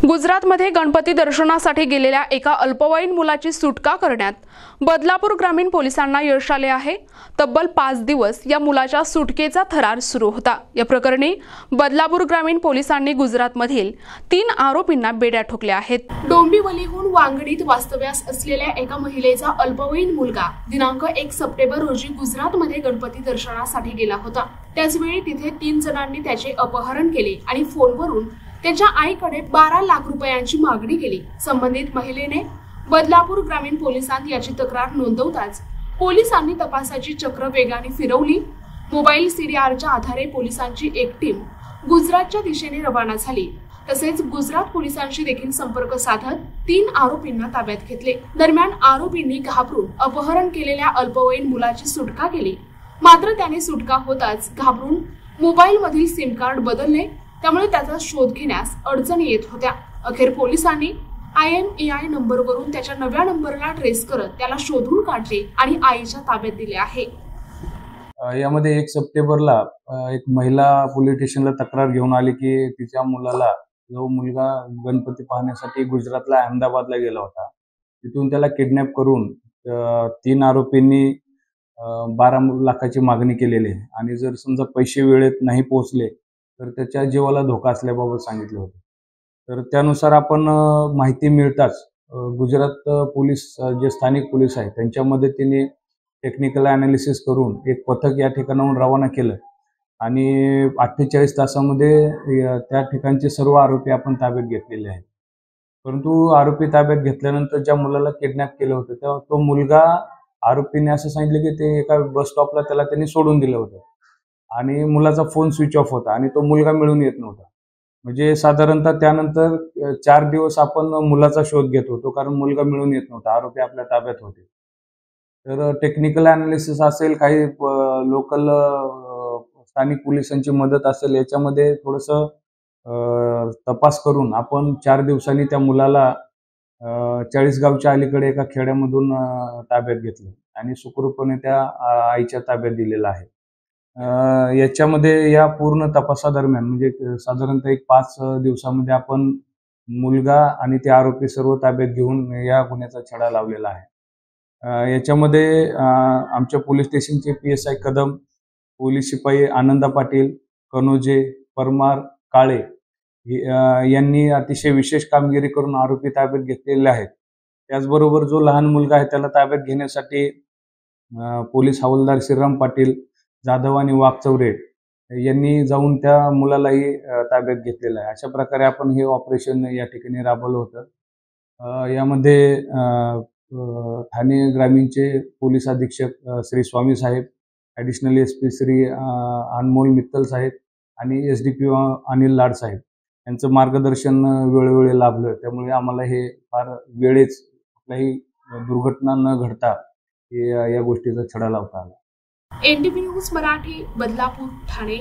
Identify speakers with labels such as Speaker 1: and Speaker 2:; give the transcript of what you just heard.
Speaker 1: गुजरातमध्ये गणपती दर्शनासाठी गेलेल्या एका अल्पवयीन मुलाची सुटका करण्यात बदलापूर ग्रामीण पोलिसांना यश आले आहे। तब्बल 5 दिवस या मुलाच्या सुटकेचा थरार सुरू होता। या प्रकरणी बदलापूर ग्रामीण पोलिसांनी गुजरातमधील 3 आरोपींना बेड्या ठोकल्या आहेत।
Speaker 2: डोंबिवलीहून वांगडीत वास्तव्यास असलेल्या एका महिलेचा अल्पवयीन मुलगा दिनांक 1 सप्टेंबर रोजी गुजरातमध्ये गणपती दर्शनासाठी गेला होता। त्याचवेळी तिथे 3 जणांनी त्याचे अपहरण केले आणि फोनवरून त्याच्या आईकडे 12 लाख रुपयांची मागणी केली। संबंधित महिलेने बदलापूर ग्रामीण पोलिसांत याची तक्रार नोंदवताच पोलिसांनी तपासाची चक्र वेगाने फिरवली। मोबाईल सीडीआरच्या आधारे पोलिसांची एक टीम गुजरातच्या दिशेने रवाना झाली। तसेच गुजरात पोलिसांशी देखील संपर्क साधत 3 आरोपींना ताब्यात घेतले। दरम्यान आरोपींनी घाबरून अपहरण केलेल्या अल्पवयीन मुलाची सुटका केली। मात्र त्याने सुटका होताच घाबरून मोबाईल मधील सिम कार्ड बदलले, त्यामुळे त्याचा शोध घेण्यास अडचणी येत होत्या। अखेर पोलिसांनी IMEI नंबरवरून त्याच्या नव्या नंबरला ट्रेस करत त्याला शोधून काढले आणि आईच्या ताब्यात दिले आहे।
Speaker 3: यामध्ये 1 सप्टेंबरला एक महिला पोलीस स्टेशनला तक्रार घेऊन आली की तिच्या मुलाला, जो मुलगा गणपती पाहण्यासाठी गुजरातला अहमदाबादला गेला होता, तिथून त्याला किडनॅप करून 3 आरोपींनी 12 लाखाची मागणी केलेली आहे आणि जर समजा पैसे वेळेत नाही पोहोचले तर त्याच्या जीवाला धोका असल्याबाबत सांगितलं होतं। तर त्यानुसार आपण माहिती मिळताच गुजरात पोलीस, जे स्थानिक पोलीस आहेत, त्यांच्या मदतीने टेक्निकल ॲनालिसिस करून एक पथक या ठिकाणाहून रवाना केलं आणि 48 तासामध्ये त्या ठिकाणचे सर्व आरोपी आपण ताब्यात घेतलेले आहेत। परंतु आरोपी ताब्यात घेतल्यानंतर ज्या मुलाला किडनॅप केलं होतं तेव्हा तो मुलगा, आरोपीने असं सांगितलं की ते एका बस स्टॉपला त्याला त्यांनी सोडून दिलं होतं आणि मुलाचा फोन स्विच ऑफ होता आणि तो मुलगा मिळून येत नव्हता। म्हणजे साधारणतः त्यानंतर 4 दिवस आपण मुलाचा शोध घेत होतो, कारण मुलगा मिळून येत नव्हता, आरोपी आपल्या ताब्यात होते। तर टेक्निकल ॲनालिसिस असेल, काही लोकल स्थानिक पोलिसांची मदत असेल, याच्यामध्ये थोडंसं तपास करून आपण 4 दिवसांनी त्या मुलाला चाळीसगावच्या अलीकडे एका खेड्यामधून ताब्यात घेतलं आणि सुखरूपपणे त्या आईच्या ताब्यात दिलेलं आहे। याच्यामध्ये या पूर्ण तपासादरम्यान म्हणजे साधारणतः 5 दिवसामध्ये आपण मुलगा आणि ते आरोपी सर्व ताब्यात घेऊन या गुन्ह्याचा छडा लावलेला आहे। याच्यामध्ये आमच्या पोलीस स्टेशनचे PSI कदम, पोलीस शिपाई आनंदा पाटील, कनोजे, परमार, काळे यांनी अतिशय विशेष कामगिरी करून आरोपी ताब्यात घेतलेले आहेत। त्याचबरोबर जो लहान मुलगा आहे त्याला ताब्यात घेण्यासाठी पोलीस हवालदार श्रीराम पाटील, जाधव आणि वाघचौरे यांनी जाऊन त्या मुलालाही ताब्यात घेतलेलं आहे। अशा प्रकारे आपण हे ऑपरेशन या ठिकाणी राबवलं होतं। यामध्ये ठाणे ग्रामीणचे पोलीस अधीक्षक श्री स्वामी साहेब, ॲडिशनल SP श्री अनमोल मित्तल साहेब आणि SDPO अनिल लाड साहेब यांचं मार्गदर्शन वेळोवेळी लाभलं। त्यामुळे आम्हाला हे फार वेळेच कुठल्याही दुर्घटना न घडता या गोष्टीचा छडा लावता आला।
Speaker 2: NTV news Marathi, Badlapur, Thane.